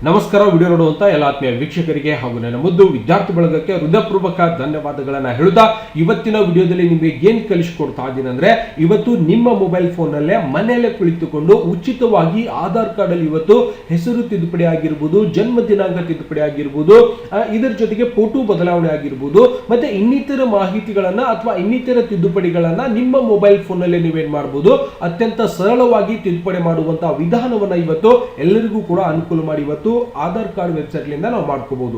ನಮಸ್ಕಾರ. ವಿಡಿಯೋ ನೋಡುವಂತ ಎಲ್ಲ ಆತ್ಮೀಯ ವೀಕ್ಷಕರಿಗೆ ಹಾಗೂ ನನ್ನ ಮುದ್ದು ವಿದ್ಯಾರ್ಥಿ ಬಳಗಕ್ಕೆ ಹೃದಯಪೂರ್ವಕ ಧನ್ಯವಾದಗಳನ್ನ ಹೇಳುತ್ತಾ ಇವತ್ತಿನ ವಿಡಿಯೋದಲ್ಲಿ ನಿಮಗೆ ಏನ್ ಕಲಿಸಿಕೊಡ್ತಾ ಇದ್ದೀನಿ ಅಂದ್ರೆ, ಇವತ್ತು ನಿಮ್ಮ ಮೊಬೈಲ್ ಫೋನ್ ನಲ್ಲೇ ಮನೆಯಲ್ಲೇ ಕುಳಿತುಕೊಂಡು ಉಚಿತವಾಗಿ ಆಧಾರ್ ಕಾರ್ಡ್ ಅಲ್ಲಿ ಇವತ್ತು ಹೆಸರು ತಿದ್ದುಪಡಿ ಆಗಿರ್ಬೋದು, ಜನ್ಮ ದಿನಾಂಕ ತಿದ್ದುಪಡಿ ಆಗಿರ್ಬೋದು, ಇದರ ಜೊತೆಗೆ ಫೋಟೋ ಬದಲಾವಣೆ ಆಗಿರ್ಬೋದು, ಮತ್ತೆ ಇನ್ನಿತರ ಮಾಹಿತಿಗಳನ್ನ ಅಥವಾ ಇನ್ನಿತರ ತಿದ್ದುಪಡಿಗಳನ್ನ ನಿಮ್ಮ ಮೊಬೈಲ್ ಫೋನ್ ನಲ್ಲಿ ನೀವೇನ್ ಮಾಡಬಹುದು, ಅತ್ಯಂತ ಸರಳವಾಗಿ ತಿದ್ದುಪಡಿ ಮಾಡುವಂತಹ ವಿಧಾನವನ್ನ ಇವತ್ತು ಎಲ್ಲರಿಗೂ ಕೂಡ ಅನುಕೂಲ ಮಾಡಿ ಇವತ್ತು ಆಧಾರ್ ಕಾರ್ಡ್ ವೆಬ್ಸೈಟ್ ಲಿಂದ ನಾವು ಮಾಡ್ಕೋಬಹುದು.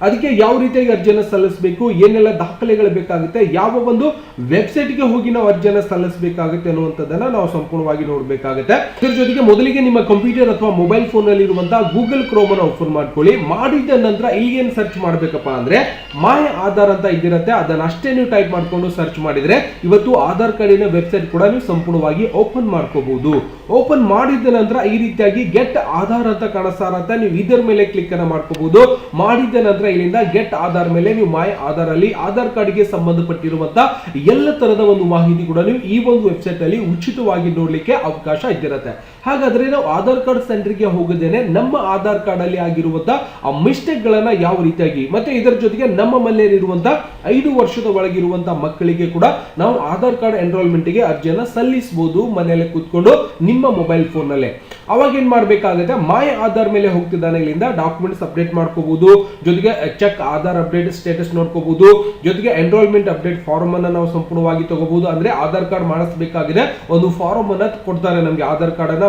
ಅದಕ್ಕೆ ಯಾವ ರೀತಿಯಾಗಿ ಅರ್ಜಿಯನ್ನು ಸಲ್ಲಿಸಬೇಕು, ಏನೆಲ್ಲ ದಾಖಲೆಗಳು ಬೇಕಾಗುತ್ತೆ, ಯಾವ ಒಂದು ವೆಬ್ಸೈಟ್ ಗೆ ಹೋಗಿ ನಾವು ಅರ್ಜಿಯನ್ನು ಸಲ್ಲಿಸಬೇಕಾಗುತ್ತೆ ಅನ್ನುವಂಥದ್ದನ್ನ ನಾವು ಸಂಪೂರ್ಣವಾಗಿ ನೋಡಬೇಕಾಗುತ್ತೆ. ಇದರ ಜೊತೆಗೆ ಮೊದಲಿಗೆ ನಿಮ್ಮ ಕಂಪ್ಯೂಟರ್ ಅಥವಾ ಮೊಬೈಲ್ ಫೋನ್ ನಲ್ಲಿ ಇರುವಂತಹ ಗೂಗಲ್ ಕ್ರೋಮ್ ಅನ್ನು ಓಪನ್ ಮಾಡ್ಕೊಳ್ಳಿ. ಮಾಡಿದ ನಂತರ ಇಲ್ಲಿ ಏನು ಸರ್ಚ್ ಮಾಡಬೇಕಪ್ಪ ಅಂದ್ರೆ ಮೈ ಆಧಾರ್ ಅಂತ ಇದಿರುತ್ತೆ, ಅದನ್ನ ಅಷ್ಟೇ ನೀವು ಟೈಪ್ ಮಾಡ್ಕೊಂಡು ಸರ್ಚ್ ಮಾಡಿದ್ರೆ ಇವತ್ತು ಆಧಾರ್ ಕಾರ್ಡಿನ ವೆಬ್ಸೈಟ್ ಕೂಡ ನೀವು ಸಂಪೂರ್ಣವಾಗಿ ಓಪನ್ ಮಾಡ್ಕೋಬಹುದು. ಓಪನ್ ಮಾಡಿದ ನಂತರ ಈ ರೀತಿಯಾಗಿ ಗೆಟ್ ಆಧಾರ್ ಅಂತ ಕಾಣಿಸ್ತಾ ನೀವು ಇದರ ಮೇಲೆ ಕ್ಲಿಕ್ ಅನ್ನ ಮಾಡ್ಕೋಬಹುದು. ಮಾಡಿದ ನಂತರ ಇಲ್ಲಿಂದ ಗೆಟ್ ಆಧಾರ್ ಮೇಲೆ ನೀವು ಮೈ ಆಧಾರ್ ಅಲ್ಲಿ ಆಧಾರ್ ಕಾರ್ಡ್ ಗೆ ಸಂಬಂಧಪಟ್ಟಿರುವಂತಹ ಎಲ್ಲ ತರದ ಒಂದು ಮಾಹಿತಿ ಕೂಡ ನೀವು ಈ ಒಂದು ವೆಬ್ಸೈಟ್ ಅಲ್ಲಿ ಉಚಿತವಾಗಿ ನೋಡ್ಲಿಕ್ಕೆ ಅವಕಾಶ ಇದ್ದಿರುತ್ತೆ. ಹಾಗಾದ್ರೆ ನಾವು ಆಧಾರ್ ಕಾರ್ಡ್ ಸೆಂಟರ್ ಗೆ ಹೋಗದೇನೆ ನಮ್ಮ ಆಧಾರ್ ಕಾರ್ಡ್ ಅಲ್ಲಿ ಆಗಿರುವಂತಹ ಆ ಮಿಸ್ಟೇಕ್ ಗಳನ್ನ ಯಾವ ರೀತಿಯಾಗಿ, ಮತ್ತೆ ಇದರ ಜೊತೆಗೆ ನಮ್ಮ ಮನೆಯಲ್ಲಿರುವಂತಹ 5 ವರ್ಷದ ಒಳಗಿರುವಂತಹ ಮಕ್ಕಳಿಗೆ ಕೂಡ ನಾವು ಆಧಾರ್ ಕಾರ್ಡ್ ಎನ್ರೋಲ್ಮೆಂಟ್ ಗೆ ಅರ್ಜಿಯನ್ನ ಸಲ್ಲಿಸಬಹುದು ಮನೆಯಲ್ಲೇ ಕೂತ್ಕೊಂಡು ನಿಮ್ಮ ಮೊಬೈಲ್ ಫೋನ್ ನಲ್ಲೇ. ಅವಾಗ ಏನ್ ಮಾಡ್ಬೇಕಾಗುತ್ತೆ, ಮೈ ಆಧಾರ್ ಮೇಲೆ ಹೋಗ್ತಿದ್ದಾನೆ, ಇಲ್ಲಿಂದ ಡಾಕ್ಯುಮೆಂಟ್ಸ್ ಅಪ್ಡೇಟ್ ಮಾಡ್ಕೋಬಹುದು, ಜೊತೆಗೆ ಚೆಕ್ ಆಧಾರ್ ಅಪ್ಡೇಟ್ ಸ್ಟೇಟಸ್ ನೋಡ್ಕೋಬಹುದು, ಜೊತೆಗೆ ಎನ್ರೋಲ್ಮೆಂಟ್ ಅಪ್ಡೇಟ್ ಫಾರ್ಮ್ ಅನ್ನ ನಾವು ಸಂಪೂರ್ಣವಾಗಿ ತಗೋಬಹುದು. ಅಂದ್ರೆ ಆಧಾರ್ ಕಾರ್ಡ್ ಮಾಡಿಸಬೇಕಾಗಿದೆ ಒಂದು ಫಾರ್ಮ್ ಅನ್ನ ಕೊಡ್ತಾರೆ ನಮ್ಗೆ, ಆಧಾರ್ ಕಾರ್ಡ್ ಅನ್ನ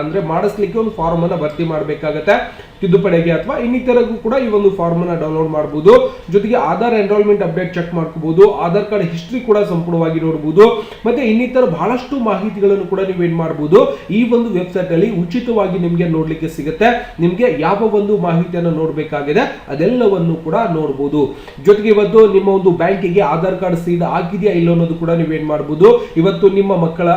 ಅಂದ್ರೆ ಮಾಡಿಸ್ಲಿಕ್ಕೆ ಒಂದು ಫಾರ್ಮ್ ಅನ್ನ ಭರ್ತಿ ಮಾಡಬೇಕಾಗತ್ತೆ ತಿದ್ದುಪಡಿಗೆ ಅಥವಾ ಇನ್ನಿತರಗೂ ಕೂಡ ಈ ಒಂದು ಫಾರ್ಮ್ ಅನ್ನ ಡೌನ್ಲೋಡ್ ಮಾಡಬಹುದು. ಜೊತೆಗೆ ಆಧಾರ್ ಎನ್ರೋಲ್ಮೆಂಟ್ ಅಪ್ಡೇಟ್ ಚೆಕ್ ಮಾಡ್ಕೋಬಹುದು, ಆಧಾರ್ ಕಾರ್ಡ್ ಹಿಸ್ಟ್ರಿ ಕೂಡ ಸಂಪೂರ್ಣವಾಗಿ ನೋಡಬಹುದು, ಮತ್ತೆ ಇನ್ನಿತರ ಬಹಳಷ್ಟು ಮಾಹಿತಿಗಳನ್ನು ಕೂಡ ನೀವೇನ್ ಮಾಡಬಹುದು ಈ ಒಂದು ವೆಬ್ಸೈಟ್ ಅಲ್ಲಿ ಉಚಿತವಾಗಿ ನಿಮ್ಗೆ ನೋಡ್ಲಿಕ್ಕೆ ಸಿಗುತ್ತೆ. ನಿಮ್ಗೆ ಯಾವ ಒಂದು ಮಾಹಿತಿಯನ್ನು ನೋಡ್ಬೇಕಾಗಿದೆ ಅದೆಲ್ಲವನ್ನು ಕೂಡ ನೋಡಬಹುದು. ಜೊತೆಗೆ ಇವತ್ತು ನಿಮ್ಮ ಒಂದು ಬ್ಯಾಂಕಿಗೆ ಆಧಾರ್ ಕಾರ್ಡ್ ಸೀದಾ ಆಗಿದೆಯಾ ಇಲ್ಲ ಅನ್ನೋದು ಕೂಡ ನೀವೇನ್ ಮಾಡಬಹುದು. ಇವತ್ತು ನಿಮ್ಮ ಮಕ್ಕಳ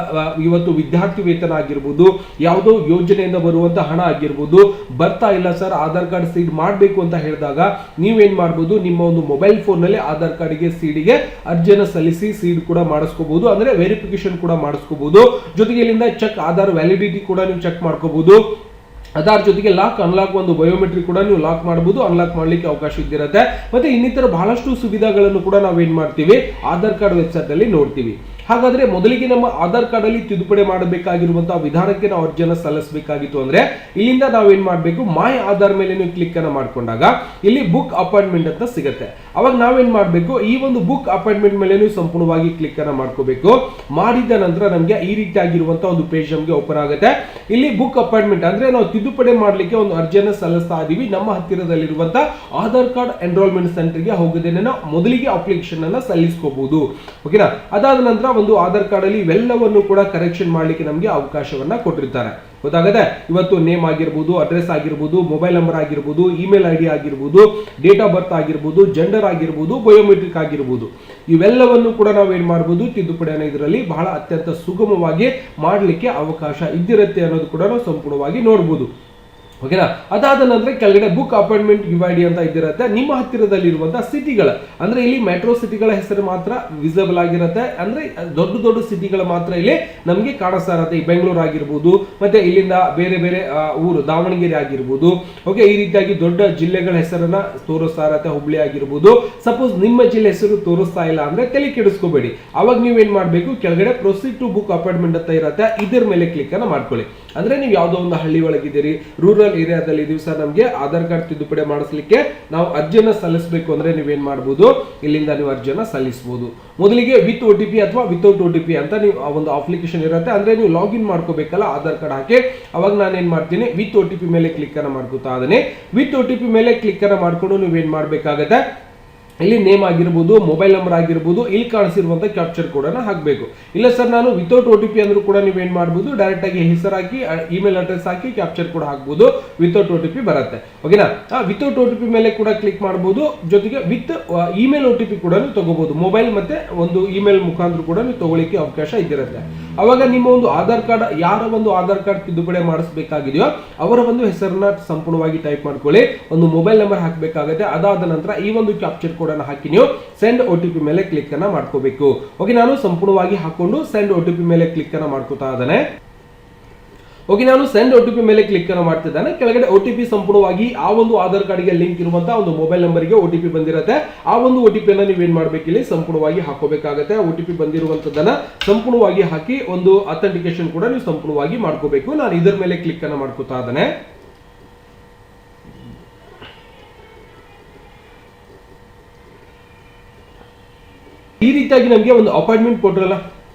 ಇವತ್ತು ವಿದ್ಯಾರ್ಥಿ ವೇತನ ಆಗಿರ್ಬೋದು, ಯಾವುದೋ ಯೋಜನೆಯಿಂದ ಬರುವಂತ ಹಣ ಆಗಿರ್ಬೋದು, ಬರ್ತಾ ಇಲ್ಲ ಸರ್ ಆಧಾರ್ ಕಾರ್ಡ್ ಸೀಡ್ ಮಾಡಬೇಕು ಅಂತ ಹೇಳಿದಾಗ ನೀವೇನ್ ಮಾಡಬಹುದು, ನಿಮ್ಮ ಒಂದು ಮೊಬೈಲ್ ಫೋನ್ ನಲ್ಲಿ ಆಧಾರ್ ಕಾರ್ಡ್ ಗೆ ಸೀಡಿಗೆ ಅರ್ಜಿಯನ್ನು ಸಲ್ಲಿಸಿ ಸೀಡ್ ಕೂಡ ಮಾಡಿಸ್ಕೋಬಹುದು, ಅಂದ್ರೆ ವೆರಿಫಿಕೇಶನ್ ಕೂಡ ಮಾಡಿಸ್ಕೋಬಹುದು. ಜೊತೆಗೆ ಇಲ್ಲಿಂದ ಚೆಕ್ ಆಧಾರ್ ವ್ಯಾಲಿಡಿಟಿ ಕೂಡ ನೀವು ಚೆಕ್ ಮಾಡ್ಕೋಬಹುದು. ಅದರ ಜೊತೆಗೆ ಲಾಕ್ ಅನ್ಲಾಕ್ ಒಂದು ಬಯೋಮೆಟ್ರಿಕ್ ಕೂಡ ನೀವು ಲಾಕ್ ಮಾಡಬಹುದು, ಅನ್ಲಾಕ್ ಮಾಡ್ಲಿಕ್ಕೆ ಅವಕಾಶ ಇದ್ದಿರುತ್ತೆ. ಮತ್ತೆ ಇನ್ನಿತರ ಬಹಳಷ್ಟು ಸುವಿಧಾಗಳನ್ನು ಕೂಡ ನಾವೇನ್ ಮಾಡ್ತೀವಿ ಆಧಾರ್ ಕಾರ್ಡ್ ವೆಬ್ಸೈಟ್ ಅಲ್ಲಿ ನೋಡ್ತೀವಿ. ಹಾಗಾದ್ರೆ ಮೊದಲಿಗೆ ನಮ್ಮ ಆಧಾರ್ ಕಾರ್ಡ್ ಅಲ್ಲಿ ತಿದ್ದುಪಡಿ ಮಾಡಬೇಕಾಗಿರುವಂತಹ ವಿಧಾನಕ್ಕೆ ನಾವು ಅರ್ಜಿಯನ್ನು ಸಲ್ಲಿಸಬೇಕಾಗಿತ್ತು ಅಂದ್ರೆ ಇಲ್ಲಿಂದ ನಾವೇನ್ ಮಾಡಬೇಕು, ಮೈ ಆಧಾರ್ ಮೇಲೆ ನೀವು ಕ್ಲಿಕ್ ಅನ್ನ ಮಾಡ್ಕೊಂಡಾಗ ಇಲ್ಲಿ ಬುಕ್ ಅಪಾಯಿಂಟ್ಮೆಂಟ್ ಅಂತ ಸಿಗುತ್ತೆ. ಅವಾಗ ನಾವೇನ್ ಮಾಡಬೇಕು, ಈ ಒಂದು ಬುಕ್ ಅಪಾಯಿಂಟ್ಮೆಂಟ್ ಮೇಲೆ ನೀವು ಸಂಪೂರ್ಣವಾಗಿ ಕ್ಲಿಕ್ ಅನ್ನ ಮಾಡ್ಕೋಬೇಕು. ಮಾಡಿದ ನಂತರ ನಮಗೆ ಈ ರೀತಿಯಾಗಿರುವಂತಹ ಒಂದು ಪೇಜ್ ನಮಗೆ ಓಪನ್ ಆಗುತ್ತೆ. ಇಲ್ಲಿ ಬುಕ್ ಅಪಾಯಿಂಟ್ಮೆಂಟ್ ಅಂದ್ರೆ ನಾವು ತಿದ್ದುಪಡಿ ಮಾಡ್ಲಿಕ್ಕೆ ಒಂದು ಅರ್ಜಿಯನ್ನು ಸಲ್ಲಿಸ್ತಾ ಇದೀವಿ, ನಮ್ಮ ಹತ್ತಿರದಲ್ಲಿರುವಂತಹ ಆಧಾರ್ ಕಾರ್ಡ್ ಎನ್ರೋಲ್ಮೆಂಟ್ ಸೆಂಟರ್ ಗೆ ಹೋಗದೇನೆ ನಾವು ಮೊದಲಿಗೆ ಅಪ್ಲಿಕೇಶನ್ ಅನ್ನ ಸಲ್ಲಿಸಬಹುದು. ಓಕೆನಾ. ಅದಾದ ನಂತರ ಒಂದು ಆಧಾರ್ ಕಾರ್ಡ್ ಅಲ್ಲಿ ಇವೆಲ್ಲವನ್ನು ಕೂಡ ಕರೆಕ್ಷನ್ ಮಾಡ್ಲಿಕ್ಕೆ ನಮಗೆ ಅವಕಾಶವನ್ನ ಕೊಟ್ಟಿರ್ತಾರೆ. ಗೊತ್ತಾಗದೆ, ಇವತ್ತು ನೇಮ್ ಆಗಿರ್ಬೋದು, ಅಡ್ರೆಸ್ ಆಗಿರ್ಬೋದು, ಮೊಬೈಲ್ ನಂಬರ್ ಆಗಿರ್ಬೋದು, ಇಮೇಲ್ ಐಡಿ ಆಗಿರ್ಬೋದು, ಡೇಟ್ ಆಫ್ ಬರ್ತ್ ಆಗಿರ್ಬೋದು, ಜೆಂಡರ್ ಆಗಿರ್ಬೋದು, ಬಯೋಮೆಟ್ರಿಕ್ ಆಗಿರ್ಬೋದು, ಇವೆಲ್ಲವನ್ನು ಕೂಡ ನಾವು ಏನ್ ಮಾಡಬಹುದು ತಿದ್ದುಪಡಿಯನ್ನು ಇದರಲ್ಲಿ ಬಹಳ ಅತ್ಯಂತ ಸುಗಮವಾಗಿ ಮಾಡಲಿಕ್ಕೆ ಅವಕಾಶ ಇದ್ದಿರುತ್ತೆ ಅನ್ನೋದು ಕೂಡ ನಾವು ಸಂಪೂರ್ಣವಾಗಿ ನೋಡಬಹುದು. ಓಕೆನಾ. ಅದಾದ ನಂತರ ಕೆಳಗಡೆ ಬುಕ್ ಅಪಾಯಿಂಟ್ಮೆಂಟ್ ಯುಐಡಿ ಅಂತ ಇದ್ದಿರುತ್ತೆ. ನಿಮ್ಮ ಹತ್ತಿರದಲ್ಲಿರುವಂತಹ ಸಿಟಿಗಳ, ಅಂದ್ರೆ ಇಲ್ಲಿ ಮೆಟ್ರೋ ಸಿಟಿಗಳ ಹೆಸರು ಮಾತ್ರ ವಿಸಿಬಲ್ ಆಗಿರುತ್ತೆ, ಅಂದ್ರೆ ದೊಡ್ಡ ದೊಡ್ಡ ಸಿಟಿಗಳ ಮಾತ್ರ ಇಲ್ಲಿ ನಮಗೆ ಕಾಣಿಸ್ತಾ ಇರುತ್ತೆ. ಬೆಂಗಳೂರು ಆಗಿರ್ಬೋದು, ಮತ್ತೆ ಇಲ್ಲಿಂದ ಬೇರೆ ಬೇರೆ ಊರು ದಾವಣಗೆರೆ ಆಗಿರ್ಬೋದು, ಓಕೆ, ಈ ರೀತಿಯಾಗಿ ದೊಡ್ಡ ಜಿಲ್ಲೆಗಳ ಹೆಸರನ್ನ ತೋರಿಸ್ತಾ ಇರುತ್ತೆ. ಹುಬ್ಳಿ ಆಗಿರ್ಬೋದು. ಸಪೋಸ್ ನಿಮ್ಮ ಜಿಲ್ಲೆ ಹೆಸರು ತೋರಿಸ್ತಾ ಇಲ್ಲ ಅಂದ್ರೆ ತಲೆ ಕೆಡಿಸ್ಕೋಬೇಡಿ, ಅವಾಗ ನೀವೇನ್ ಮಾಡ್ಬೇಕು, ಕೆಳಗಡೆ ಪ್ರೊಸೀಡ್ ಟು ಬುಕ್ ಅಪಾಯಿಂಟ್ಮೆಂಟ್ ಅಂತ ಇರುತ್ತೆ, ಇದರ ಮೇಲೆ ಕ್ಲಿಕ್ ಅನ್ನ ಮಾಡ್ಕೊಳ್ಳಿ. ಅಂದ್ರೆ ನೀವು ಯಾವುದೋ ಒಂದು ಹಳ್ಳಿ ಒಳಗಿದ್ದೀರಿ, ರೂರಲ್ ಏರಿಯಾದಲ್ಲಿ ದಿವಸ ನಮಗೆ ಆಧಾರ್ ಕಾರ್ಡ್ ತಿದ್ದುಪಡಿ ಮಾಡಿಸ್ಲಿಕ್ಕೆ ನಾವು ಅರ್ಜಿಯನ್ನು ಸಲ್ಲಿಸಬೇಕು ಅಂದ್ರೆ ನೀವೇನ್ ಮಾಡಬಹುದು, ಇಲ್ಲಿಂದ ನೀವು ಅರ್ಜಿಯನ್ನು ಸಲ್ಲಿಸಬಹುದು. ಮೊದಲಿಗೆ ವಿತ್ OTP ಅಥವಾ ವಿತೌಟ್ OTP ಅಂತ ನೀವು ಒಂದು ಅಪ್ಲಿಕೇಶನ್ ಇರುತ್ತೆ, ಅಂದ್ರೆ ನೀವು ಲಾಗಿನ್ ಮಾಡ್ಕೋಬೇಕಲ್ಲ ಆಧಾರ್ ಕಾರ್ಡ್ ಹಾಕಿ. ಅವಾಗ ನಾನು ಏನ್ ಮಾಡ್ತೀನಿ, ವಿತ್ OTP ಮೇಲೆ ಕ್ಲಿಕ್ ಅನ್ನ ಮಾಡ್ಕೋತಾ ಇದ್ದೇನೆ. ವಿತ್ OTP ಮೇಲೆ ಕ್ಲಿಕ್ ಅನ್ನ ಮಾಡ್ಕೊಂಡು ನೀವೇನ್ ಮಾಡ್ಬೇಕಾಗತ್ತೆ, ಇಲ್ಲಿ ನೇಮ್ ಆಗಿರ್ಬೋದು, ಮೊಬೈಲ್ ನಂಬರ್ ಆಗಿರ್ಬೋದು, ಇಲ್ಲಿ ಕಾಣಿಸಿರುವಂತ ಕ್ಯಾಪ್ಚರ್ ಕೋಡ್ ಅನ್ನ ಹಾಕಬೇಕು. ಇಲ್ಲ ಸರ್ ನಾನು ವಿತೌಟ್ OTP ಅಂದ್ರೂ ಕೂಡ ನೀವೇನ್ ಮಾಡಬಹುದು, ಡೈರೆಕ್ಟ್ ಆಗಿ ಹೆಸರು ಹಾಕಿ ಇಮೇಲ್ ಅಡ್ರೆಸ್ ಹಾಕಿ ಕ್ಯಾಪ್ಚರ್ ಕೋಡ್ ಹಾಕಬಹುದು, ವಿತೌಟ್ OTP ಬರುತ್ತೆ. ಓಕೆನಾ. ವಿತೌಟ್ OTP ಮೇಲೆ ಕೂಡ ಕ್ಲಿಕ್ ಮಾಡಬಹುದು. ಜೊತೆಗೆ ವಿತ್ ಇಮೇಲ್ OTP ಕೂಡ ನೀವು ತಗೋಬಹುದು, ಮೊಬೈಲ್ ಮತ್ತೆ ಒಂದು ಇಮೇಲ್ ಮುಖಾಂತರ ಕೂಡ ನೀವು ತಗೊಳ್ಳಿಕ್ಕೆ ಅವಕಾಶ ಇದ್ದಿರುತ್ತೆ. ಅವಾಗ ನಿಮ್ಮ ಒಂದು ಆಧಾರ್ ಕಾರ್ಡ್, ಯಾರ ಒಂದು ಆಧಾರ್ ಕಾರ್ಡ್ ತಿದ್ದುಪಡಿ ಮಾಡಿಸಬೇಕಾಗಿದೆಯೋ ಅವರ ಒಂದು ಹೆಸರನ್ನ ಸಂಪೂರ್ಣವಾಗಿ ಟೈಪ್ ಮಾಡ್ಕೊಳ್ಳಿ, ಒಂದು ಮೊಬೈಲ್ ನಂಬರ್ ಹಾಕಬೇಕಾಗುತ್ತೆ. ಅದಾದ ನಂತರ ಈ ಒಂದು ಕ್ಯಾಪ್ಚರ್ ಕೋಡ್ ಅನ್ನು ಹಾಕಿ ನೀವು ಸೆಂಡ್ OTP ಮೇಲೆ ಕ್ಲಿಕ್ ಅನ್ನ ಮಾಡ್ಕೋಬೇಕು. ಓಕೆ, ನಾನು ಸಂಪೂರ್ಣವಾಗಿ ಹಾಕೊಂಡು ಸೆಂಡ್ OTP ಮೇಲೆ ಕ್ಲಿಕ್ ಅನ್ನ ಮಾಡ್ಕೋತಾ ಇದ್ದೇನೆ. ಓಕೆ, ನಾನು ಸೆಂಡ್ OTP ಮೇಲೆ ಕ್ಲಿಕ್ ಅನ್ನು ಮಾಡ್ತಿದ್ದಾನೆ. ಕೆಳಗಡೆ OTP ಸಂಪೂರ್ಣವಾಗಿ ಆ ಒಂದು ಆಧಾರ್ ಕಾರ್ಡ್ಗೆ ಲಿಂಕ್ ಇರುವಂತಹ ಒಂದು ಮೊಬೈಲ್ ನಂಬರ್ಗೆ OTP ಬಂದಿರುತ್ತೆ. ಆ ಒಂದು OTP ಅನ್ನ ನೀವೇನ್ ಮಾಡ್ಬೇಕು, ಇಲ್ಲಿ ಸಂಪೂರ್ಣವಾಗಿ ಹಾಕೋಬೇಕಾಗುತ್ತೆ. OTP ಬಂದಿರುವಂತದನ್ನ ಸಂಪೂರ್ಣವಾಗಿ ಹಾಕಿ ಒಂದು ಅಥೆಂಟಿಕೇಶನ್ ಕೂಡ ನೀವು ಸಂಪೂರ್ಣವಾಗಿ ಮಾಡ್ಕೋಬೇಕು. ನಾನು ಇದರ ಮೇಲೆ ಕ್ಲಿಕ್ ಅನ್ನು ಮಾಡ್ಕೋತಾ ಇದ್ದಾನೆ. ಈ ರೀತಿಯಾಗಿ ನಮಗೆ ಒಂದು ಅಪಾಯಿಂಟ್ಮೆಂಟ್ ಪೋರ್ಟಲ್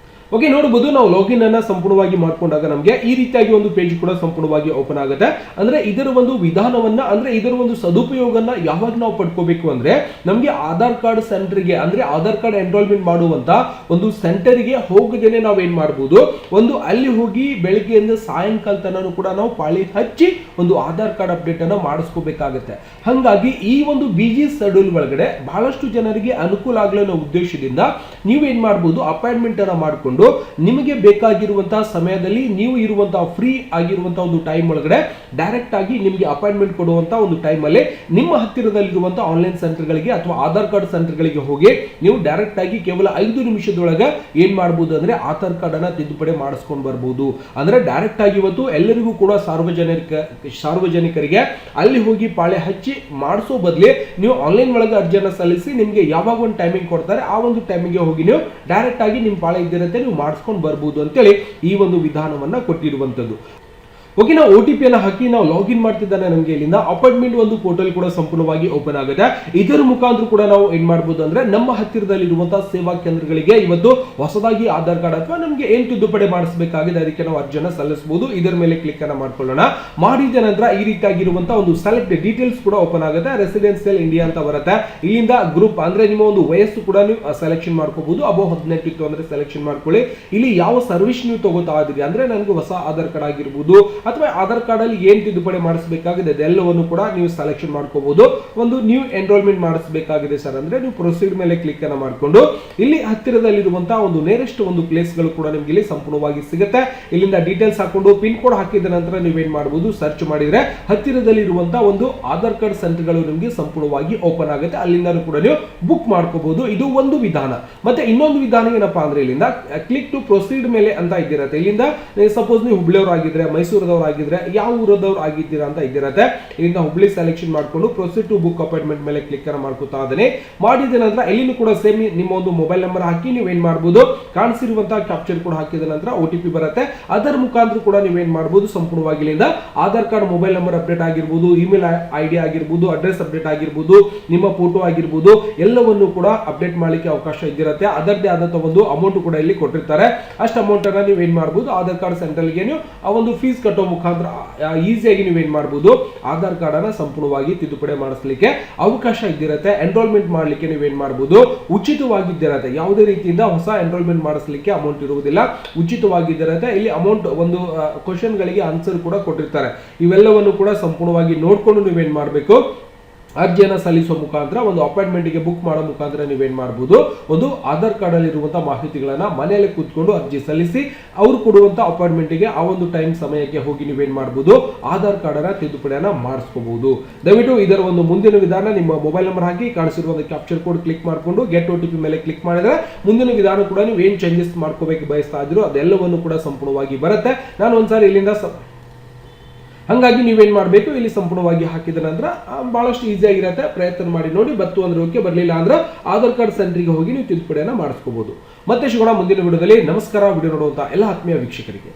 ಓಕೆ ನೋಡಬಹುದು. ನಾವು ಲಾಗಿನ್ ಅನ್ನ ಸಂಪೂರ್ಣವಾಗಿ ಮಾಡ್ಕೊಂಡಾಗ ನಮಗೆ ಈ ರೀತಿಯಾಗಿ ಒಂದು ಪೇಜ್ ಕೂಡ ಸಂಪೂರ್ಣವಾಗಿ ಓಪನ್ ಆಗುತ್ತೆ. ಅಂದ್ರೆ ಇದರ ಒಂದು ವಿಧಾನವನ್ನ, ಅಂದ್ರೆ ಇದರ ಒಂದು ಸದುಪಯೋಗವನ್ನ ಯಾವಾಗ ನಾವು ಪಡ್ಕೋಬೇಕು ಅಂದ್ರೆ, ನಮಗೆ ಆಧಾರ್ ಕಾರ್ಡ್ ಸೆಂಟರ್ಗೆ, ಅಂದ್ರೆ ಆಧಾರ್ ಕಾರ್ಡ್ ಎನ್ರೋಲ್ಮೆಂಟ್ ಮಾಡುವಂತ ಒಂದು ಸೆಂಟರ್ಗೆ ಹೋಗದೇನೆ ನಾವು ಏನ್ ಮಾಡಬಹುದು, ಒಂದು ಅಲ್ಲಿ ಹೋಗಿ ಬೆಳಗ್ಗೆಯಿಂದ ಸಾಯಂಕಾಲ ತನಕ ಕೂಡ ನಾವು ಪಾಳಿ ಹಚ್ಚಿ ಒಂದು ಆಧಾರ್ ಕಾರ್ಡ್ ಅಪ್ಡೇಟ್ ಅನ್ನ ಮಾಡಿಸ್ಕೋಬೇಕಾಗುತ್ತೆ. ಹಾಗಾಗಿ ಈ ಒಂದು ಬಿಜಿ ಶೆಡ್ಯೂಲ್ ಒಳಗಡೆ ಬಹಳಷ್ಟು ಜನರಿಗೆ ಅನುಕೂಲ ಆಗಲಿ ಅನ್ನೋ ಉದ್ದೇಶದಿಂದ ನೀವೇನ್ ಮಾಡಬಹುದು, ಅಪಾಯಿಂಟ್ಮೆಂಟ್ ಅನ್ನ ಮಾಡಿಕೊಂಡು ನಿಮಗೆ ಬೇಕಾಗಿರುವಂತಹ ಸಮಯದಲ್ಲಿ ನೀವು ಇರುವಂತಹ ಫ್ರೀ ಆಗಿರುವಂತಹ ಒಂದು ಟೈಮ್ ಒಳಗಡೆ ಡೈರೆಕ್ಟ್ ಆಗಿ ನಿಮಗೆ ಅಪಾಯಿಂಟ್ಮೆಂಟ್ ಕೊಡುವಂತಹ ಒಂದು ಟೈಮ್ ಅಲ್ಲಿ ನಿಮ್ಮ ಹತ್ತಿರದಲ್ಲಿರುವಂತಹ ಆನ್ಲೈನ್ ಸೆಂಟರ್ ಗಳಿಗೆ ಅಥವಾ ಆಧಾರ್ ಕಾರ್ಡ್ ಸೆಂಟರ್ ಗಳಿಗೆ ಹೋಗಿ ನೀವು ಡೈರೆಕ್ಟ್ ಆಗಿ ಕೇವಲ 5 ನಿಮಿಷದೊಳಗೆ ಏನ್ ಮಾಡಬಹುದು ಅಂದ್ರೆ ಆಧಾರ್ ಕಾರ್ಡ್ ಅನ್ನ ತಿದ್ದುಪಡಿ ಮಾಡಿಸ್ಕೊಂಡು ಬರಬಹುದು. ಅಂದ್ರೆ ಡೈರೆಕ್ಟ್ ಆಗಿ ಇವತ್ತು ಎಲ್ಲರಿಗೂ ಕೂಡ ಸಾರ್ವಜನಿಕರಿಗೆ ಅಲ್ಲಿ ಹೋಗಿ ಪಾಳೆ ಹಚ್ಚಿ ಮಾಡಿಸೋ ಬದಲಿ ನೀವು ಆನ್ಲೈನ್ ಒಳಗೆ ಅರ್ಜಿಯನ್ನು ಸಲ್ಲಿಸಿ ನಿಮಗೆ ಯಾವಾಗ ಒಂದು ಟೈಮಿಂಗ್ ಕೊಡ್ತಾರೆ ಆ ಒಂದು ಟೈಮಿಗೆ ಹೋಗಿ ನೀವು ಡೈರೆಕ್ಟ್ ಆಗಿ ನಿಮ್ಮ ಪಾಳೆ ಇದ್ದಿರುತ್ತೆ ನೀವು ಮಾಡಿಸ್ಕೊಂಡು ಬರಬಹುದು ಅಂತೇಳಿ ಈ ಒಂದು ವಿಧಾನವನ್ನ ಕೊಟ್ಟಿರುವಂತದ್ದು. ಓಕೆ, ನಾವು OTP ಅನ್ನ ಹಾಕಿ ನಾವು ಲಾಗಿನ್ ಮಾಡ್ತಿದ್ದಾನೆ. ನಮಗೆ ಇಲ್ಲಿಂದ ಅಪಾಯಿಂಟ್ಮೆಂಟ್ ಒಂದು ಪೋರ್ಟಲ್ ಕೂಡ ಸಂಪೂರ್ಣವಾಗಿ ಓಪನ್ ಆಗುತ್ತೆ. ಇದರ ಮುಖಾಂತರ ಕೂಡ ನಾವು ಏನ್ ಮಾಡಬಹುದು ಅಂದ್ರೆ ನಮ್ಮ ಹತ್ತಿರದಲ್ಲಿ ಇರುವಂತಹ ಸೇವಾ ಕೇಂದ್ರಗಳಿಗೆ ಇವತ್ತು ಹೊಸದಾಗಿ ಆಧಾರ್ ಕಾರ್ಡ್ ಅಥವಾ ನಮಗೆ ಏನ್ ತಿದ್ದುಪಡಿ ಮಾಡಿಸಬೇಕಾಗಿದೆ ಅದಕ್ಕೆ ನಾವು ಅರ್ಜಿಯನ್ನು ಸಲ್ಲಿಸಬಹುದು. ಇದರ ಮೇಲೆ ಕ್ಲಿಕ್ ಅನ್ನ ಮಾಡ್ಕೊಳ್ಳೋಣ. ಮಾಡಿದ ನಂತರ ಈ ರೀತಿಯಾಗಿರುವಂತಹ ಒಂದು ಸೆಲೆಕ್ಟ್ ಡೀಟೇಲ್ಸ್ ಕೂಡ ಓಪನ್ ಆಗುತ್ತೆ. ರೆಸಿಡೆನ್ಸಿಯಲ್ ಇಂಡಿಯಾ ಅಂತ ಬರುತ್ತೆ. ಇಲ್ಲಿಂದ ಗ್ರೂಪ್ ಅಂದ್ರೆ ನಿಮ್ಮ ಒಂದು ವಯಸ್ಸು ಕೂಡ ನೀವು ಸೆಲೆಕ್ಷನ್ ಮಾಡ್ಕೋಬಹುದು. ಅಬೋ 18 ಇತ್ತು ಅಂದ್ರೆ ಸೆಲೆಕ್ಷನ್ ಮಾಡ್ಕೊಳ್ಳಿ. ಇಲ್ಲಿ ಯಾವ ಸರ್ವಿಸ್ ನೀವು ತಗೋತಾ ಇದ್ದೀರಿ ಅಂದ್ರೆ ನನಗೆ ಹೊಸ ಆಧಾರ್ ಕಾರ್ಡ್ ಆಗಿರ್ಬೋದು ಅಥವಾ ಆಧಾರ್ ಕಾರ್ಡ್ ಅಲ್ಲಿ ಏನ್ ತಿದ್ದುಪಡಿ ಮಾಡಿಸಬೇಕಾಗಿದೆ ಅದೆಲ್ಲವನ್ನು ಕೂಡ ನೀವು ಸೆಲೆಕ್ಷನ್ ಮಾಡ್ಕೋಬಹುದು. ಒಂದು ನ್ಯೂ ಎನ್ರೋಲ್ಮೆಂಟ್ ಮಾಡಿಸಬೇಕಾಗಿದೆ ಸರ್ ಅಂದ್ರೆ ನೀವು ಪ್ರೊಸೀಡ್ ಮೇಲೆ ಕ್ಲಿಕ್ ಅನ್ನ ಮಾಡಿಕೊಂಡು ಇಲ್ಲಿ ಹತ್ತಿರದಲ್ಲಿರುವಂತಹ ಒಂದು ನೇರೆಸ್ಟ್ ಒಂದು ಪ್ಲೇಸ್ ಗಳು ಕೂಡ ನಿಮಗೆ ಇಲ್ಲಿ ಸಂಪೂರ್ಣವಾಗಿ ಸಿಗುತ್ತೆ. ಇಲ್ಲಿಂದ ಡೀಟೇಲ್ಸ್ ಹಾಕೊಂಡು ಪಿನ್ ಕೋಡ್ ಹಾಕಿದ ನಂತರ ನೀವೇನ್ ಮಾಡಬಹುದು, ಸರ್ಚ್ ಮಾಡಿದ್ರೆ ಹತ್ತಿರದಲ್ಲಿರುವಂತಹ ಒಂದು ಆಧಾರ್ ಕಾರ್ಡ್ ಸೆಂಟರ್ ಗಳು ನಿಮಗೆ ಸಂಪೂರ್ಣವಾಗಿ ಓಪನ್ ಆಗುತ್ತೆ. ಅಲ್ಲಿಂದ ಕೂಡ ನೀವು ಬುಕ್ ಮಾಡ್ಕೋಬಹುದು. ಇದು ಒಂದು ವಿಧಾನ. ಮತ್ತೆ ಇನ್ನೊಂದು ವಿಧಾನ ಏನಪ್ಪಾ ಅಂದ್ರೆ ಇಲ್ಲಿಂದ ಕ್ಲಿಕ್ ಟು ಪ್ರೊಸೀಡ್ ಮೇಲೆ ಅಂತ ಇದ್ದಿರತ್ತೆ. ಇಲ್ಲಿಂದ ಸಪೋಸ್ ನೀವು ಹುಬ್ಳಿಯವರು ಆಗಿದ್ರೆ, ಮೈಸೂರದವರು ಆಗಿದ್ರೆ, ಯಾವ ಊರದವ್ರು ಆಗಿದ್ದೀರಾ ಅಂತ ಇದ್ದಿರತ್ತೆ. ಇಲ್ಲಿಂದ ಹುಬ್ಳಿ ಸೆಲೆಕ್ಷನ್ ಮಾಡ್ಕೊಂಡು ಪ್ರೊಸೀಡ್ ಟು ಬುಕ್ ಅಪಾಯಿಂಟ್ಮೆಂಟ್ ಮೇಲೆ ಕ್ಲಿಕ್ ಅನ್ನ ಮಾಡ್ಕೊತಾ ಇದ್ದೇನೆ. ಮಾಡಿದ ನಂತರ ಇಲ್ಲಿನೂ ಕೂಡ ಸೇಮ್ ನಿಮ್ಮ ಒಂದು ಮೊಬೈಲ್ ನಂಬರ್ ಹಾಕಿ ನೀವೇನ್ ಮಾಡಬಹುದು, ಕಾಣಿಸಿರುವಂತಹ ಕ್ಯಾಪ್ಚರ್ ಕೂಡ ಹಾಕಿದ ನಂತರ OTP ಬರುತ್ತೆ. ಅದರ ಮುಖಾಂತರ ಕೂಡ ನೀವೇನ್ ಮಾಡಬಹುದು, ಸಂಪೂರ್ಣವಾಗಿ ಇಲ್ಲಿಂದ Aadhaar card mobile number update ಆಗಿರ್ಬೋದು, ಇಮೇಲ್ ID ಆಗಿರ್ಬೋದು, ಅಡ್ರೆಸ್ ಅಪ್ಡೇಟ್ ಆಗಿರ್ಬೋದು, ನಿಮ್ಮ ಫೋಟೋ ಆಗಿರ್ಬೋದು, ಎಲ್ಲವನ್ನು ಕೂಡ ಅಪ್ಡೇಟ್ ಮಾಡಲಿಕ್ಕೆ ಅವಕಾಶ ಇದ್ದಿರುತ್ತೆ. ಅದರದೇ ಆದಂತಹ ಒಂದು ಅಮೌಂಟ್ ಕೂಡ ಇಲ್ಲಿ ಕೊಟ್ಟಿರ್ತಾರೆ. ಅಷ್ಟು ಅಮೌಂಟ್ ಅನ್ನ ನೀವೇನ್ ಮಾಡಬಹುದು, ಆಧಾರ್ ಕಾರ್ಡ್ ಸೆಂಟರ್ಗೆ ನೀವು ಆ ಒಂದು ಫೀಸ್ ಕಟ್ಟೋ ಮುಖಾಂತರ ಈಸಿಯಾಗಿ ನೀವೇನ್ ಮಾಡಬಹುದು, ಆಧಾರ್ ಕಾರ್ಡ್ ಅನ್ನ ಸಂಪೂರ್ಣವಾಗಿ ತಿದ್ದುಪಡಿ ಮಾಡಿಸಲಿಕ್ಕೆ ಅವಕಾಶ ಇದ್ದಿರುತ್ತೆ. ಎನ್ರೋಲ್ಮೆಂಟ್ ಮಾಡಲಿಕ್ಕೆ ನೀವೇನ್ ಮಾಡಬಹುದು, ಉಚಿತವಾಗಿದ್ದಿರುತ್ತೆ. ಯಾವುದೇ ರೀತಿಯಿಂದ ಹೊಸ ಎನ್ರೋಲ್ಮೆಂಟ್ ಮಾಡಿಸಲಿಕ್ಕೆ ಅಮೌಂಟ್ ಇರುವುದಿಲ್ಲ, ಉಚಿತವಾಗಿದ್ದಿರುತ್ತೆ. ಇಲ್ಲಿ ಅಮೌಂಟ್ ಒಂದು ಕ್ವಶನ್ ಗಳಿಗೆ ಆನ್ಸರ್ ಕೂಡ ಕೊಟ್ಟಿರ್ತಾರೆ. ಇವೆಲ್ಲವನ್ನು ಕೂಡ ಸಂಪೂರ್ಣವಾಗಿ ನೋಡ್ಕೊಂಡು ನೀವೇನ್ ಮಾಡಬೇಕು, ಅರ್ಜಿಯನ್ನು ಸಲ್ಲಿಸುವ ಮುಖಾಂತರ ಒಂದು ಅಪಾಯಿಂಟ್ಮೆಂಟ್ ಗೆ ಬುಕ್ ಮಾಡೋ ಮುಖಾಂತರ ನೀವೇನ್ ಮಾಡಬಹುದು, ಒಂದು ಆಧಾರ್ ಕಾರ್ಡ್ ಅಲ್ಲಿ ಇರುವಂತಹ ಮಾಹಿತಿಗಳನ್ನ ಮನೆಯಲ್ಲಿ ಕೂತ್ಕೊಂಡು ಅರ್ಜಿ ಸಲ್ಲಿಸಿ ಅವರು ಕೊಡುವಂತಹ ಅಪಾಯಿಂಟ್ಮೆಂಟ್ ಗೆ ಆ ಒಂದು ಟೈಮ್ ಸಮಯಕ್ಕೆ ಹೋಗಿ ನೀವೇನ್ ಮಾಡಬಹುದು, ಆಧಾರ್ ಕಾರ್ಡ್ ಅನ್ನ ತಿದ್ದುಪಡಿಯನ್ನ ಮಾಡಿಸ್ಕೋಬಹುದು. ದಯವಿಟ್ಟು ಇದರ ಒಂದು ಮುಂದಿನ ವಿಧಾನ ನಿಮ್ಮ ಮೊಬೈಲ್ ನಂಬರ್ ಹಾಕಿ ಕಾಣಿಸಿರುವಂತಹ ಕ್ಯಾಪ್ಚರ್ ಕೋಡ್ ಕ್ಲಿಕ್ ಮಾಡಿಕೊಂಡು ಗೆಟ್ OTP ಮೇಲೆ ಕ್ಲಿಕ್ ಮಾಡಿದ್ರೆ ಮುಂದಿನ ವಿಧಾನ ಕೂಡ ನೀವು ಏನ್ ಚೇಂಜಸ್ ಮಾಡ್ಕೋಬೇಕು ಬಯಸ್ತಾ ಇದ್ರು ಅದೆಲ್ಲವನ್ನು ಕೂಡ ಸಂಪೂರ್ಣವಾಗಿ ಬರುತ್ತೆ. ನಾನು ಒಂದ್ಸಾರಿ ಇಲ್ಲಿಂದ ಹಾಗಾಗಿ ನೀವೇನ್ ಮಾಡಬೇಕು, ಇಲ್ಲಿ ಸಂಪೂರ್ಣವಾಗಿ ಹಾಕಿದ ನಂತರ ಬಹಳಷ್ಟು ಈಸಿ ಆಗಿರುತ್ತೆ. ಪ್ರಯತ್ನ ಮಾಡಿ ನೋಡಿ. ಬತ್ತು ಅಂದ್ರೆ ಓಕೆ, ಬರಲಿಲ್ಲ ಅಂದ್ರೆ ಆಧಾರ್ ಕಾರ್ಡ್ ಸೆಂಟರ್ಗೆ ಹೋಗಿ ನೀವು ತಿದ್ದುಪಡಿಯನ್ನ ಮಾಡಿಸ್ಕೋಬಹುದು. ಮತ್ತೆ ಸಿಗೋಣ ಮುಂದಿನ ವಿಡಿಯೋದಲ್ಲಿ. ನಮಸ್ಕಾರ. ವಿಡಿಯೋ ನೋಡುವಂತ ಎಲ್ಲ ಆತ್ಮೀಯ ವೀಕ್ಷಕರಿಗೆ.